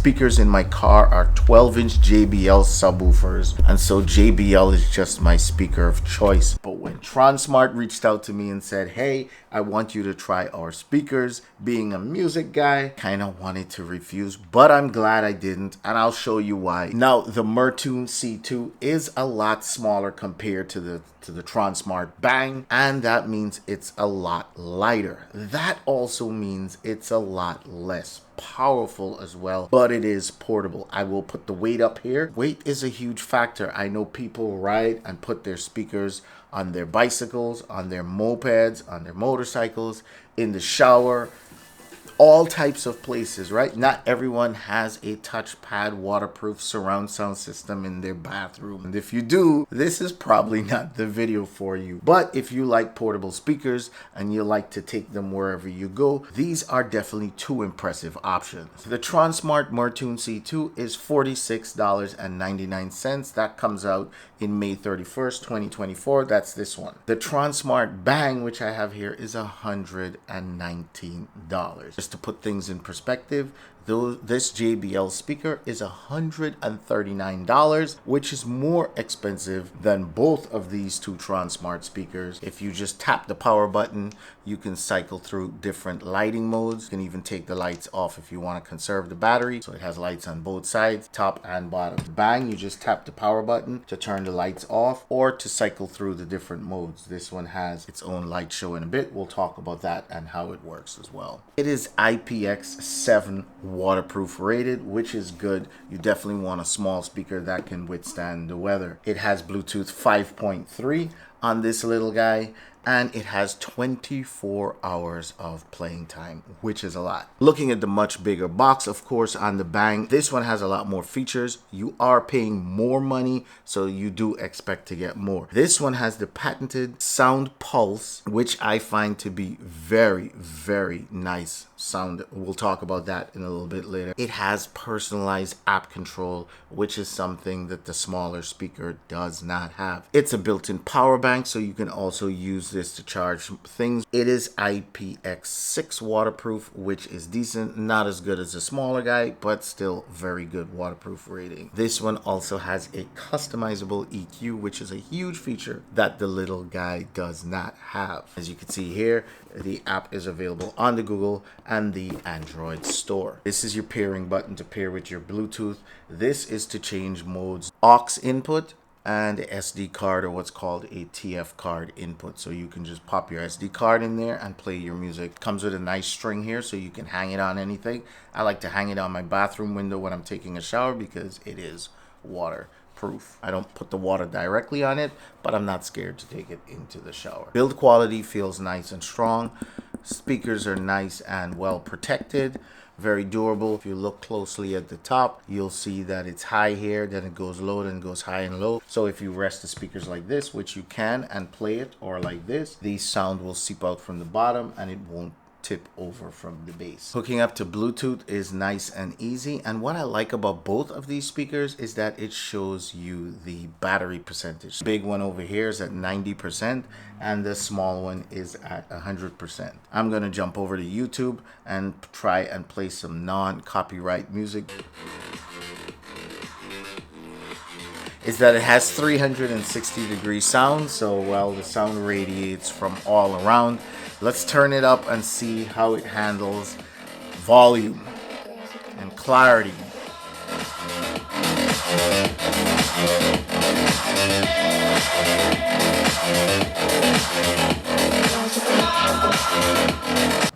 speakers in my car are 12-inch JBL subwoofers, and so JBL is just my speaker of choice. But when Tronsmart reached out to me and said, hey, I want you to try our speakers, being a music guy, kind of wanted to refuse, but I'm glad I didn't, and I'll show you why. Now, the Mirtune C2 is a lot smaller compared to the Tronsmart Bang, and that means it's a lot lighter. That also means it's a lot less powerful as well, but it is portable. I will put the weight up here. Weight is a huge factor. I know people ride and put their speakers on their bicycles, on their mopeds, on their motorcycles, in the shower, all types of places, right? Not everyone has a touchpad waterproof surround sound system in their bathroom. And if you do, this is probably not the video for you. But if you like portable speakers and you like to take them wherever you go, these are definitely two impressive options. The Tronsmart Mirtune C2 is $46.99. That comes out in May 31st, 2024. That's this one. The Tronsmart Bang, which I have here, is $119. Just to put things in perspective, this JBL speaker is $139, which is more expensive than both of these two Tronsmart speakers. If you just tap the power button, you can cycle through different lighting modes. You can even take the lights off if you want to conserve the battery. So it has lights on both sides, top and bottom. Bang, you just tap the power button to turn the lights off or to cycle through the different modes. This one has its own light show in a bit. We'll talk about that and how it works as well. It is IPX7 waterproof rated, which is good. You definitely want a small speaker that can withstand the weather. It has Bluetooth 5.3 on this little guy, and it has 24 hours of playing time, which is a lot. Looking at the much bigger box, of course, on the Bang, this one has a lot more features. You are paying more money, so you do expect to get more. This one has the patented Sound Pulse, which I find to be very, very nice sound. We'll talk about that in a little bit later. It has personalized app control, which is something that the smaller speaker does not have. It's a built-in power bank, so you can also use this to charge things. It is IPX6 waterproof, which is decent. Not as good as the smaller guy, but still very good waterproof rating. This one also has a customizable EQ, which is a huge feature that the little guy does not have. As you can see here, the app is available on the Google and the Android store. This is your pairing button to pair with your Bluetooth. This is to change modes, aux input, and a SD card, or what's called a TF card input. So you can just pop your SD card in there and play your music. Comes with a nice string here so you can hang it on anything. I like to hang it on my bathroom window when I'm taking a shower because it is waterproof. I don't put the water directly on it, but I'm not scared to take it into the shower. Build quality feels nice and strong. Speakers are nice and well protected. Very durable. If you look closely at the top, you'll see that it's high here, then it goes low, then it goes high and low. So if you rest the speakers like this, which you can, and play it, or like this, the sound will seep out from the bottom and it won't tip over from the base. Hooking up to Bluetooth is nice and easy, and what I like about both of these speakers is that it shows you the battery percentage. The big one over here is at 90% and the small one is at 100%. I'm gonna jump over to YouTube and try and play some non-copyright music. Is that it has 360-degree sound, so well, the sound radiates from all around. Let's turn it up and see how it handles volume and clarity.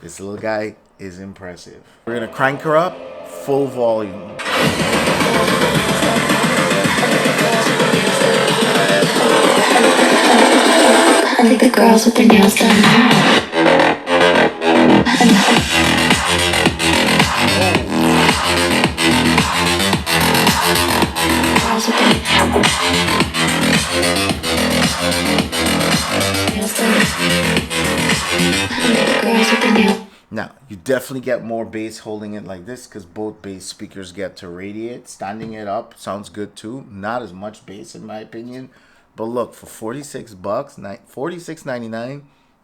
This little guy is impressive. We're gonna crank her up, full volume. I think the girls with their nails done now. Now, you definitely get more bass holding it like this because both bass speakers get to radiate. Standing it up sounds good too. Not as much bass in my opinion. But look, for 46 bucks, $46.99,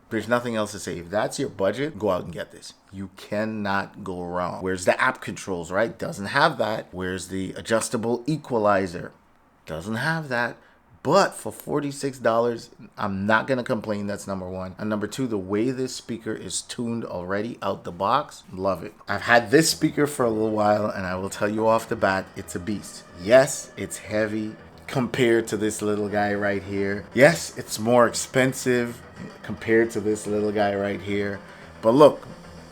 There's nothing else to say. If that's your budget, go out and get this. You cannot go wrong. Where's the app controls, right? Doesn't have that. Where's the adjustable equalizer? Doesn't have that. But for $46, I'm not going to complain. That's number one. And number two, the way this speaker is tuned already out the box, love it. I've had this speaker for a little while, and I will tell you off the bat, it's a beast. Yes, it's heavy compared to this little guy right here. Yes, it's more expensive compared to this little guy right here. But look,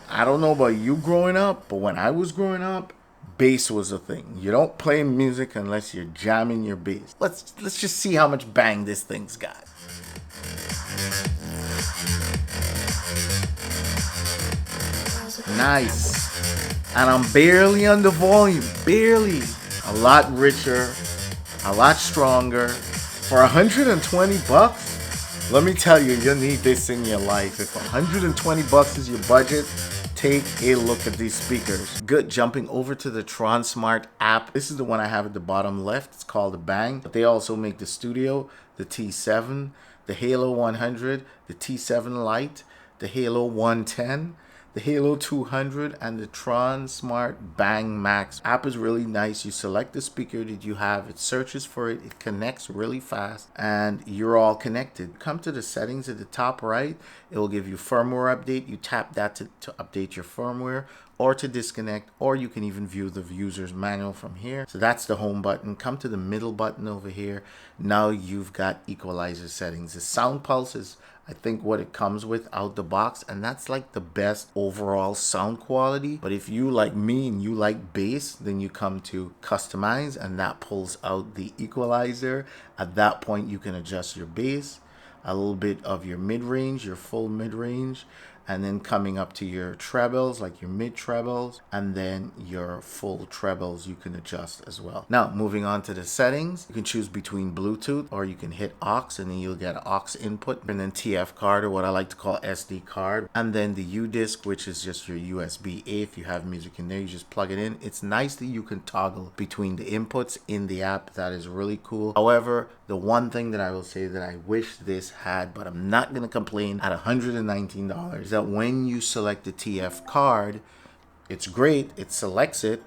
I don't know about you growing up, but when I was growing up, bass was a thing. You don't play music unless you're jamming your bass. Let's just see how much bang this thing's got. Nice. And I'm barely on the volume. Barely. A lot richer. A lot stronger. For 120 bucks, let me tell you, you need this in your life. If 120 bucks is your budget, take a look at these speakers. Good. Jumping over to the Tronsmart app. This is the one I have at the bottom left. It's called the Bang. But they also make the Studio, the T7, the Halo 100, the T7 Lite, the Halo 110, the Halo 200, and the Tronsmart Bang Max. App is really nice. You select the speaker that you have, it searches for it, it connects really fast, and you're all connected. Come to the settings at the top right, it will give you firmware update. You tap that to update your firmware or to disconnect, or you can even view the user's manual from here. So that's the home button. Come to the middle button over here. Now you've got equalizer settings. The sound pulse is, I think, what it comes with out the box, and that's like the best overall sound quality. But if you like me and you like bass, then you come to customize, and that pulls out the equalizer. At that point, you can adjust your bass, a little bit of your mid-range, your full mid-range, and then coming up to your trebles, like your mid trebles, and then your full trebles you can adjust as well. Now, moving on to the settings, you can choose between Bluetooth, or you can hit aux, and then you'll get an aux input, and then TF card, or what I like to call SD card, and then the U-Disc, which is just your USB-A. If you have music in there, you just plug it in. It's nice that you can toggle between the inputs in the app. That is really cool. However, the one thing that I will say that I wish this had, but I'm not going to complain, at $119, is that when you select the TF card, it's great, it selects it,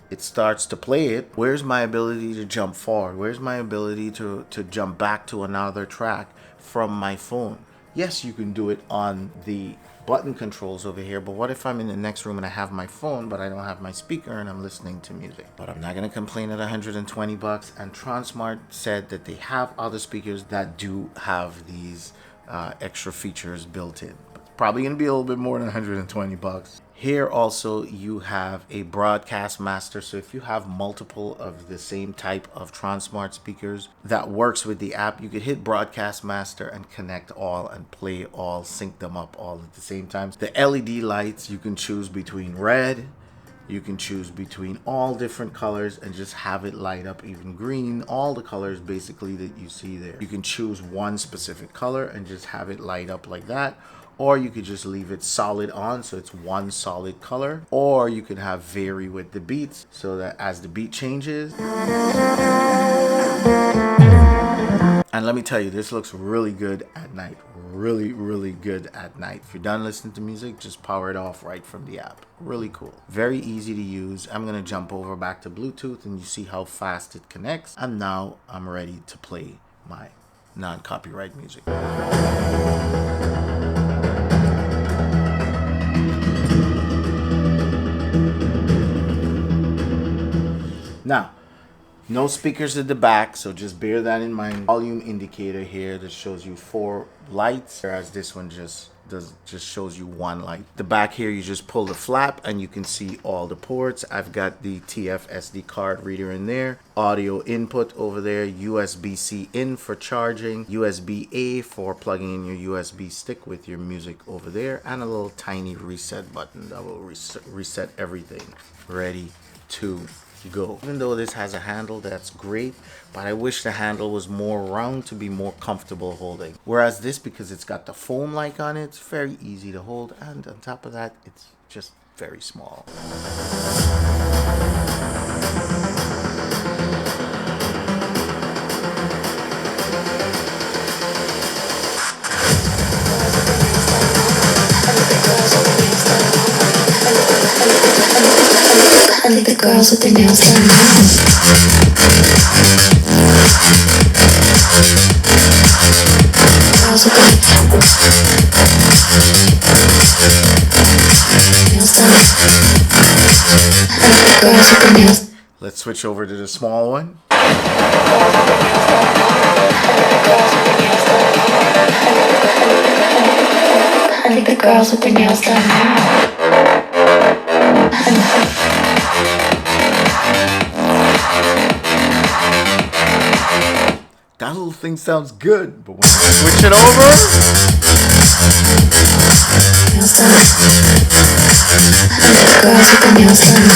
it starts to play it. Where's my ability to jump forward? Where's my ability to jump back to another track from my phone? Yes, you can do it on the button controls over here, but what if I'm in the next room and I have my phone, but I don't have my speaker and I'm listening to music? But I'm not going to complain at 120 bucks. And Tronsmart said that they have other speakers that do have these extra features built in. Probably going to be a little bit more than 120 bucks. Here also you have a broadcast master. So if you have multiple of the same type of Tronsmart speakers that works with the app, you could hit broadcast master and connect all and play all, sync them up all at the same time. The LED lights, you can choose between red, you can choose between all different colors and just have it light up, even green, all the colors basically that you see there. You can choose one specific color and just have it light up like that. Or you could just leave it solid on, so it's one solid color. Or you can have vary with the beats, so that as the beat changes. And let me tell you, this looks really good at night. Really, really good at night. If you're done listening to music, just power it off right from the app. Really cool. Very easy to use. I'm going to jump over back to Bluetooth, and you see how fast it connects. And now I'm ready to play my non-copyright music. Now, no speakers at the back, so just bear that in mind. Volume indicator here that shows you 4 lights, whereas this one just shows you 1 light. The back here, you just pull the flap and you can see all the ports. I've got the TF SD card reader in there, audio input over there, USB-C in for charging, USB-A for plugging in your USB stick with your music over there, and a little tiny reset button that will reset everything. Ready to go. Even though this has a handle, that's great, but I wish the handle was more round to be more comfortable holding. Whereas this, because it's got the foam like on it, it's very easy to hold, and on top of that, it's just very small. I like the girls with their nails done now. Girls with their nails done. I like the girls with their nails. Let's switch over to the small one. I like the girls with their nails done now. That little thing sounds good, but when you switch it over, Nails done. I like the girls with their nails done.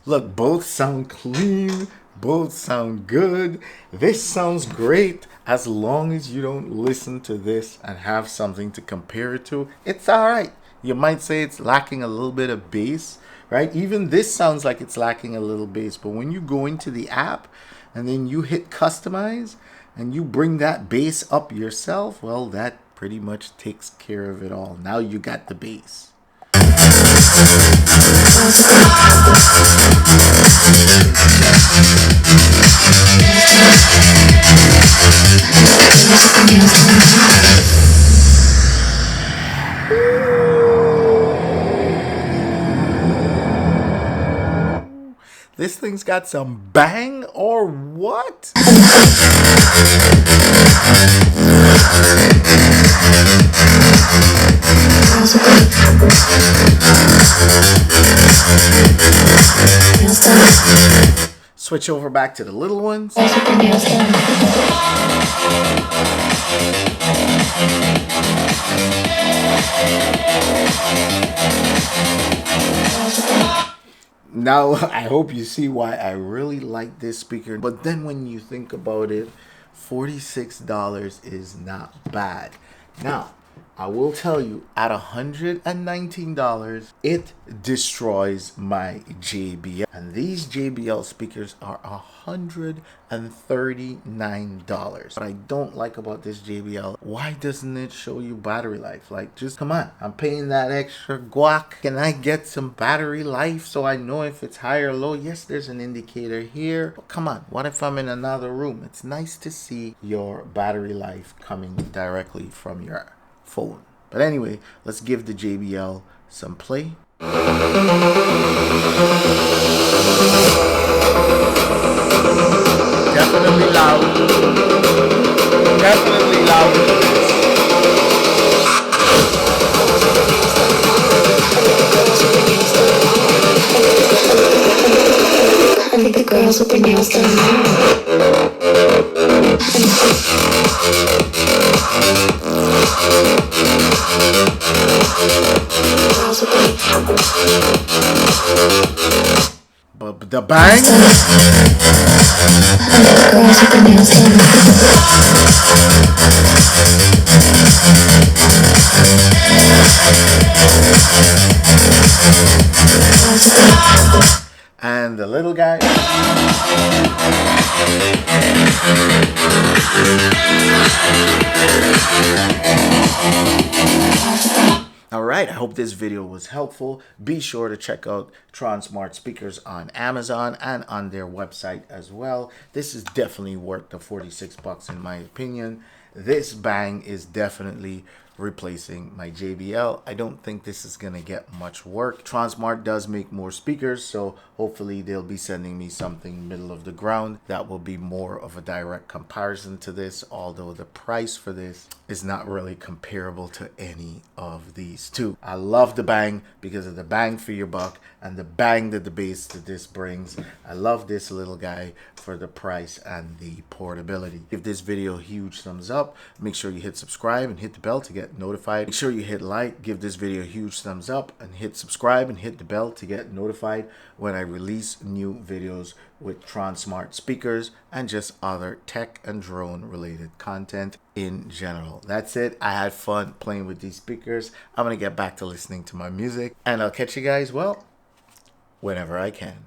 look, both sound clean, both sound good. This sounds great as long as you don't listen to this and have something to compare it to. It's all right. You might say it's lacking a little bit of bass, right? Even this sounds like it's lacking a little bass, but when you go into the app and then you hit customize and you bring that bass up yourself, well, that pretty much takes care of it all. Now you got the bass. This thing's got some bang or what? Switch over back to the little ones. Now, I hope you see why I really like this speaker. But then when you think about it, $46 is not bad. Now, I will tell you, at $119, it destroys my JBL. And these JBL speakers are $139. What I don't like about this JBL, why doesn't it show you battery life? Like, just come on, I'm paying that extra guac. Can I get some battery life so I know if it's high or low? Yes, there's an indicator here. But come on, what if I'm in another room? It's nice to see your battery life coming directly from your phone. But anyway, let's give the JBL some play. Definitely loud. Definitely loud. I like the girls with their nails done now. But the bang. Girls with their nails done. And the little guy. Alright, I hope this video was helpful. Be sure to check out Tronsmart speakers on Amazon and on their website as well. This is definitely worth the 46 bucks in my opinion. This Bang is definitely replacing my JBL. I don't think this is gonna get much work. Tronsmart does make more speakers, so hopefully they'll be sending me something middle of the ground that will be more of a direct comparison to this, although the price for this is not really comparable to any of these two. I love the Bang because of the bang for your buck and the bang that the bass that this brings. I love this little guy for the price and the portability. Give this video a huge thumbs up. Make sure you hit subscribe and hit the bell to get notified. Make sure you hit like, give this video a huge thumbs up, and hit subscribe and hit the bell to get notified when I release new videos with Tronsmart speakers and just other tech and drone related content in general. That's it. I had fun playing with these speakers. I'm gonna get back to listening to my music, and I'll catch you guys, well, whenever I can.